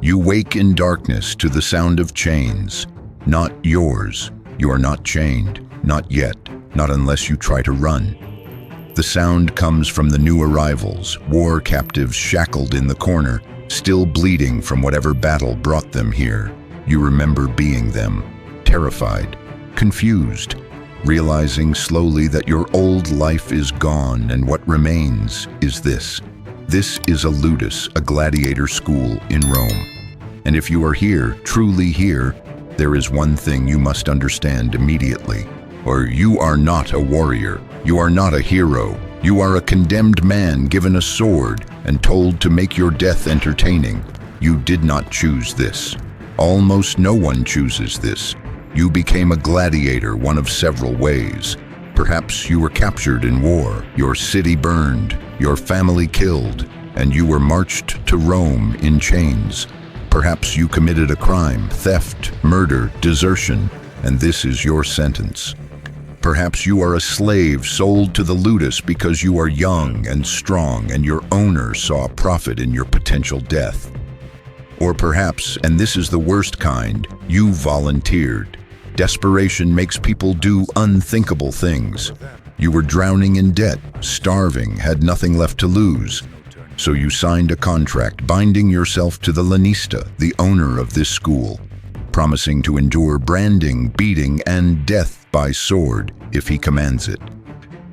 You wake in darkness to the sound of chains. Not yours. You are not chained. Not yet. Not unless you try to run. The sound comes from the new arrivals, war captives shackled in the corner, still bleeding from whatever battle brought them here. You remember being them, terrified, confused, realizing slowly that your old life is gone and what remains is this. This is a ludus, a gladiator school in Rome. And if you are here, truly here, there is one thing you must understand immediately. Or you are not a warrior, you are not a hero, you are a condemned man given a sword and told to make your death entertaining. You did not choose this. Almost no one chooses this. You became a gladiator one of several ways. Perhaps you were captured in war, your city burned, your family killed, and you were marched to Rome in chains. Perhaps you committed a crime, theft, murder, desertion, and this is your sentence. Perhaps you are a slave sold to the ludus because you are young and strong and your owner saw profit in your potential death. Or perhaps, and this is the worst kind, you volunteered. Desperation makes people do unthinkable things. You were drowning in debt, starving, had nothing left to lose. So you signed a contract binding yourself to the lanista, the owner of this school, promising to endure branding, beating, and death by sword if he commands it.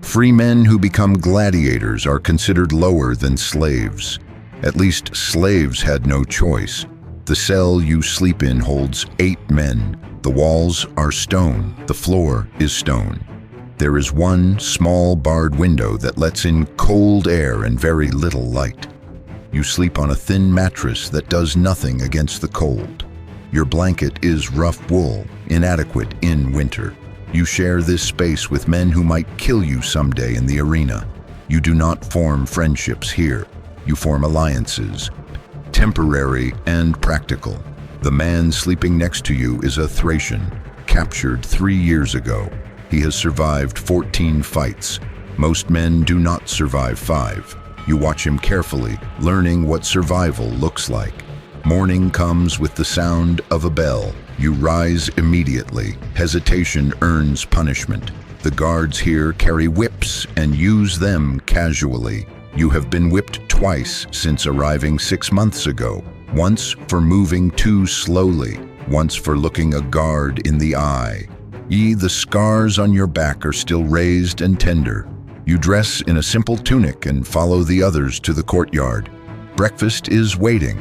Free men who become gladiators are considered lower than slaves. At least slaves had no choice. The cell you sleep in holds 8 men. The walls are stone. The floor is stone. There is one small barred window that lets in cold air and very little light. You sleep on a thin mattress that does nothing against the cold. Your blanket is rough wool, inadequate in winter. You share this space with men who might kill you someday in the arena. You do not form friendships here. You form alliances, temporary and practical. The man sleeping next to you is a Thracian, captured 3 years ago. He has survived 14 fights. Most men do not survive 5. You watch him carefully, learning what survival looks like. Morning comes with the sound of a bell. You rise immediately. Hesitation earns punishment. The guards here carry whips and use them casually. You have been whipped twice since arriving 6 months ago. Once for moving too slowly, once for looking a guard in the eye. The scars on your back are still raised and tender. You dress in a simple tunic and follow the others to the courtyard. Breakfast is waiting.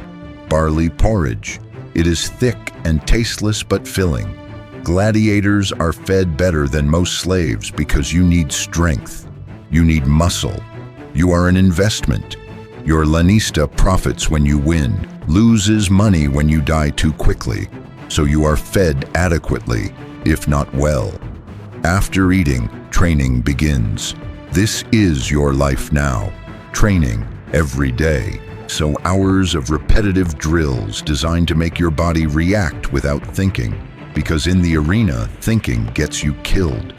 Barley porridge. It is thick and tasteless but filling. Gladiators are fed better than most slaves because you need strength. You need muscle. You are an investment. Your lanista profits when you win, loses money when you die too quickly. So you are fed adequately, if not well. After eating, training begins. This is your life now. Training every day. So hours of repetitive drills designed to make your body react without thinking, because in the arena, thinking gets you killed.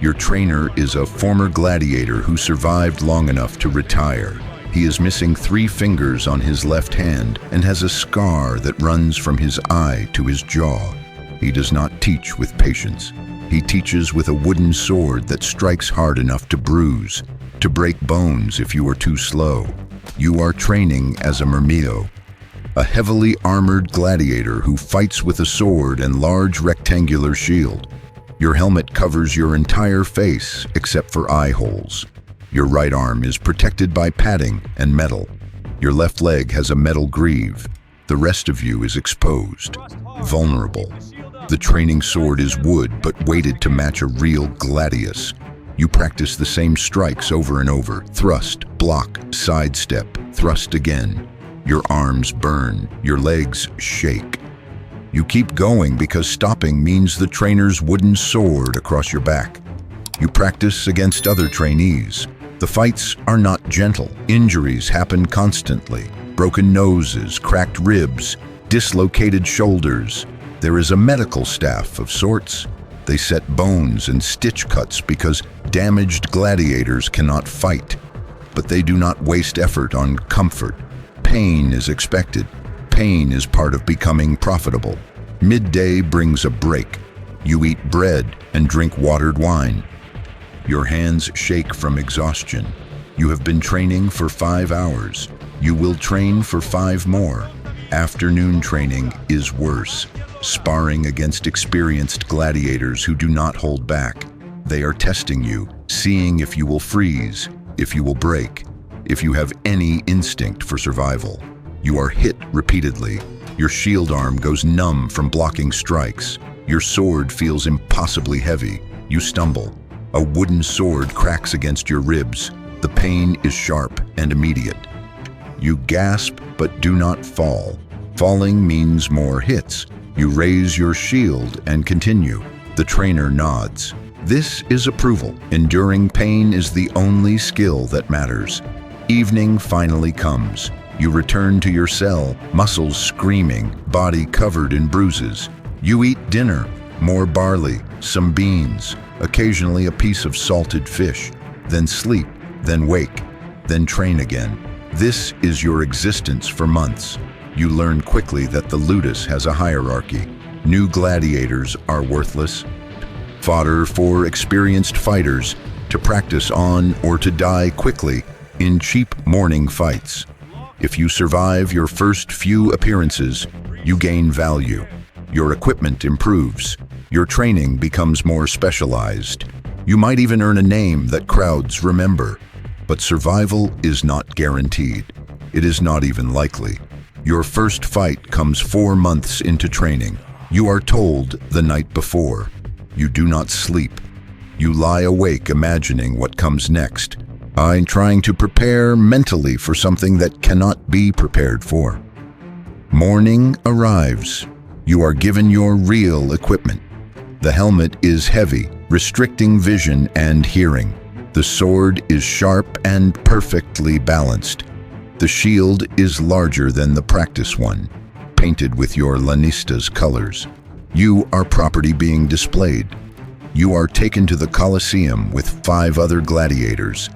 Your trainer is a former gladiator who survived long enough to retire. He is missing 3 fingers on his left hand and has a scar that runs from his eye to his jaw. He does not teach with patience. He teaches with a wooden sword that strikes hard enough to bruise, to break bones if you are too slow. You are training as a myrmidon, a heavily armored gladiator who fights with a sword and large rectangular shield. Your helmet covers your entire face except for eye holes. Your right arm is protected by padding and metal. Your left leg has a metal greave. The rest of you is exposed, vulnerable. The training sword is wood but weighted to match a real gladius. You practice the same strikes over and over. Thrust, block, sidestep, thrust again. Your arms burn, your legs shake. You keep going because stopping means the trainer's wooden sword across your back. You practice against other trainees. The fights are not gentle. Injuries happen constantly. Broken noses, cracked ribs, dislocated shoulders. There is a medical staff of sorts. They set bones and stitch cuts because damaged gladiators cannot fight. But they do not waste effort on comfort. Pain is expected. Pain is part of becoming profitable. Midday brings a break. You eat bread and drink watered wine. Your hands shake from exhaustion. You have been training for 5 hours. You will train for 5 more. Afternoon training is worse. Sparring against experienced gladiators who do not hold back. They are testing you, seeing if you will freeze, if you will break, if you have any instinct for survival. You are hit repeatedly. Your shield arm goes numb from blocking strikes. Your sword feels impossibly heavy. You stumble. A wooden sword cracks against your ribs. The pain is sharp and immediate. You gasp but do not fall. Falling means more hits. You raise your shield and continue. The trainer nods. This is approval. Enduring pain is the only skill that matters. Evening finally comes. You return to your cell, muscles screaming, body covered in bruises. You eat dinner, more barley, some beans, occasionally a piece of salted fish, then sleep, then wake, then train again. This is your existence for months. You learn quickly that the ludus has a hierarchy. New gladiators are worthless, fodder for experienced fighters to practice on or to die quickly in cheap morning fights. If you survive your first few appearances, you gain value. Your equipment improves. Your training becomes more specialized. You might even earn a name that crowds remember. But survival is not guaranteed. It is not even likely. Your first fight comes 4 months into training. You are told the night before. You do not sleep. You lie awake imagining what comes next. I'm trying to prepare mentally for something that cannot be prepared for. Morning arrives. You are given your real equipment. The helmet is heavy, restricting vision and hearing. The sword is sharp and perfectly balanced. The shield is larger than the practice one, painted with your Lannista's colors. You are property being displayed. You are taken to the Colosseum with 5 other gladiators.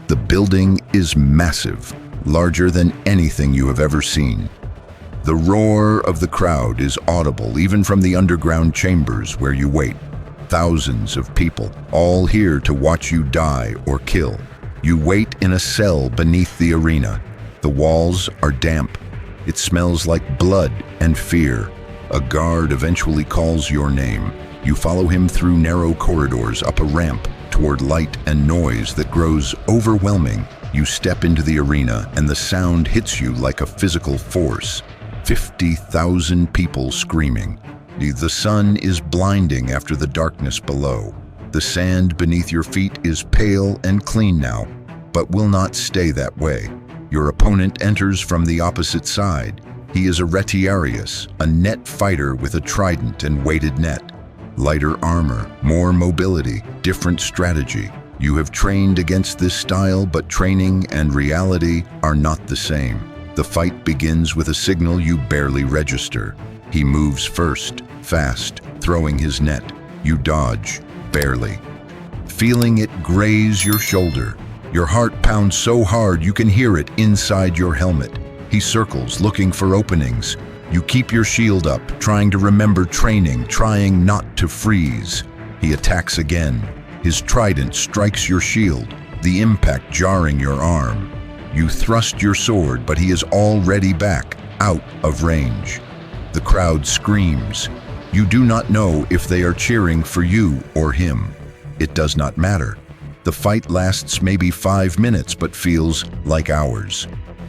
The building is massive, larger than anything you have ever seen. The roar of the crowd is audible even from the underground chambers where you wait. Thousands of people, all here to watch you die or kill. You wait in a cell beneath the arena. The walls are damp. It smells like blood and fear. A guard eventually calls your name. You follow him through narrow corridors, up a ramp, toward light and noise that grows overwhelming. You step into the arena and the sound hits you like a physical force. 50,000 people screaming. The sun is blinding after the darkness below. The sand beneath your feet is pale and clean now, but will not stay that way. Your opponent enters from the opposite side. He is a retiarius, a net fighter with a trident and weighted net. Lighter armor, more mobility, different strategy. You have trained against this style, but training and reality are not the same. The fight begins with a signal you barely register. He moves first, fast, throwing his net. You dodge, barely. Feeling it graze your shoulder. Your heart pounds so hard you can hear it inside your helmet. He circles, looking for openings. You keep your shield up, trying to remember training, trying not to freeze. He attacks again. His trident strikes your shield, the impact jarring your arm. You thrust your sword, but he is already back, out of range. The crowd screams. You do not know if they are cheering for you or him. It does not matter. The fight lasts maybe 5 minutes, but feels like hours.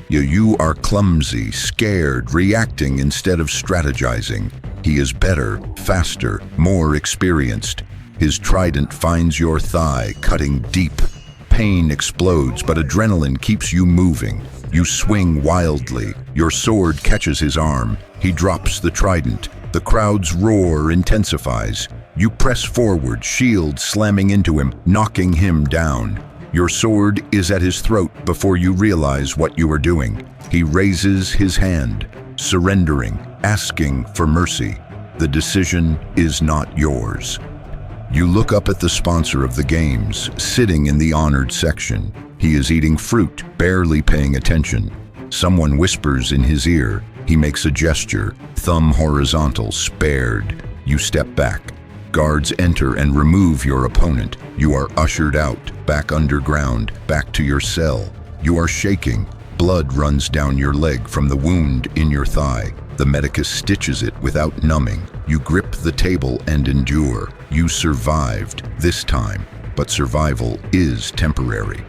You are clumsy, scared, reacting instead of strategizing. He is better, faster, more experienced. His trident finds your thigh, cutting deep. Pain explodes, but adrenaline keeps you moving. You swing wildly. Your sword catches his arm. He drops the trident. The crowd's roar intensifies. You press forward, shield slamming into him, knocking him down. Your sword is at his throat before you realize what you are doing. He raises his hand, surrendering, asking for mercy. The decision is not yours. You look up at the sponsor of the games, sitting in the honored section. He is eating fruit, barely paying attention. Someone whispers in his ear, He makes a gesture, thumb horizontal, spared. You step back. Guards enter and remove your opponent. You are ushered out, back underground, back to your cell. You are shaking. Blood runs down your leg from the wound in your thigh. The medicus stitches it without numbing. You grip the table and endure. You survived this time, but survival is temporary.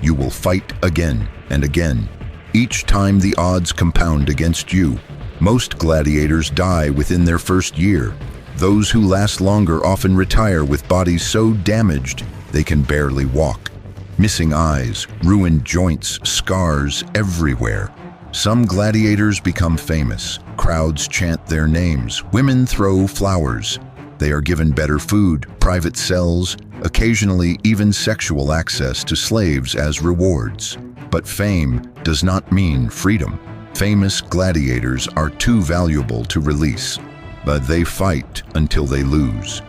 You will fight again and again. Each time the odds compound against you. Most gladiators die within their first year. Those who last longer often retire with bodies so damaged they can barely walk. Missing eyes, ruined joints, scars everywhere. Some gladiators become famous. Crowds chant their names. Women throw flowers. They are given better food, private cells, occasionally even sexual access to slaves as rewards. But fame does not mean freedom. Famous gladiators are too valuable to release, but they fight until they lose.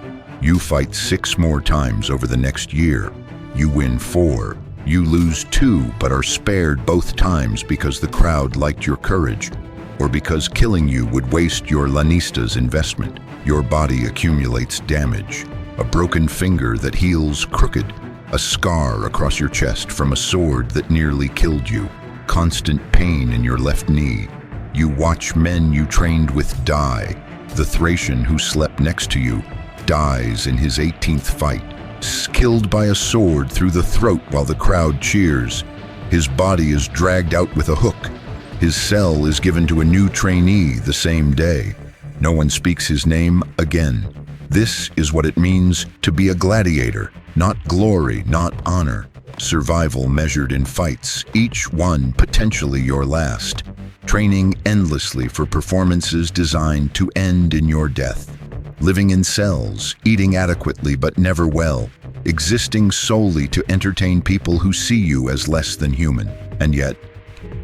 You fight 6 more times over the next year. You win 4. You lose 2, but are spared both times because the crowd liked your courage, or because killing you would waste your lanista's investment. Your body accumulates damage. A broken finger that heals crooked. A scar across your chest from a sword that nearly killed you. Constant pain in your left knee. You watch men you trained with die. The Thracian who slept next to you dies in his 18th fight, killed by a sword through the throat while the crowd cheers. His body is dragged out with a hook. His cell is given to a new trainee the same day. No one speaks his name again. This is what it means to be a gladiator. Not glory, not honor. Survival measured in fights, each one potentially your last. Training endlessly for performances designed to end in your death. Living in cells, eating adequately but never well. Existing solely to entertain people who see you as less than human. And yet,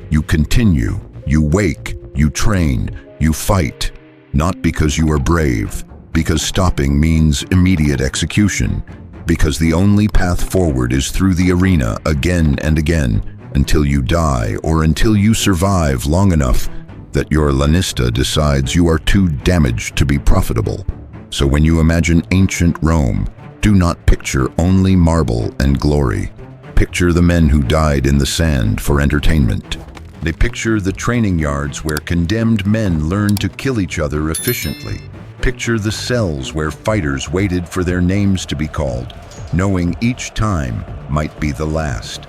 you continue, you wake, you train, you fight. Not because you are brave, because stopping means immediate execution. Because the only path forward is through the arena again and again, until you die or until you survive long enough that your lanista decides you are too damaged to be profitable. So when you imagine ancient Rome, do not picture only marble and glory. Picture the men who died in the sand for entertainment. They picture the training yards where condemned men learned to kill each other efficiently. Picture the cells where fighters waited for their names to be called, knowing each time might be the last.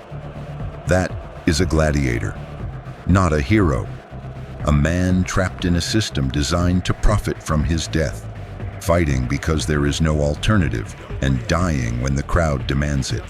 That is a gladiator, not a hero. A man trapped in a system designed to profit from his death, fighting because there is no alternative and dying when the crowd demands it.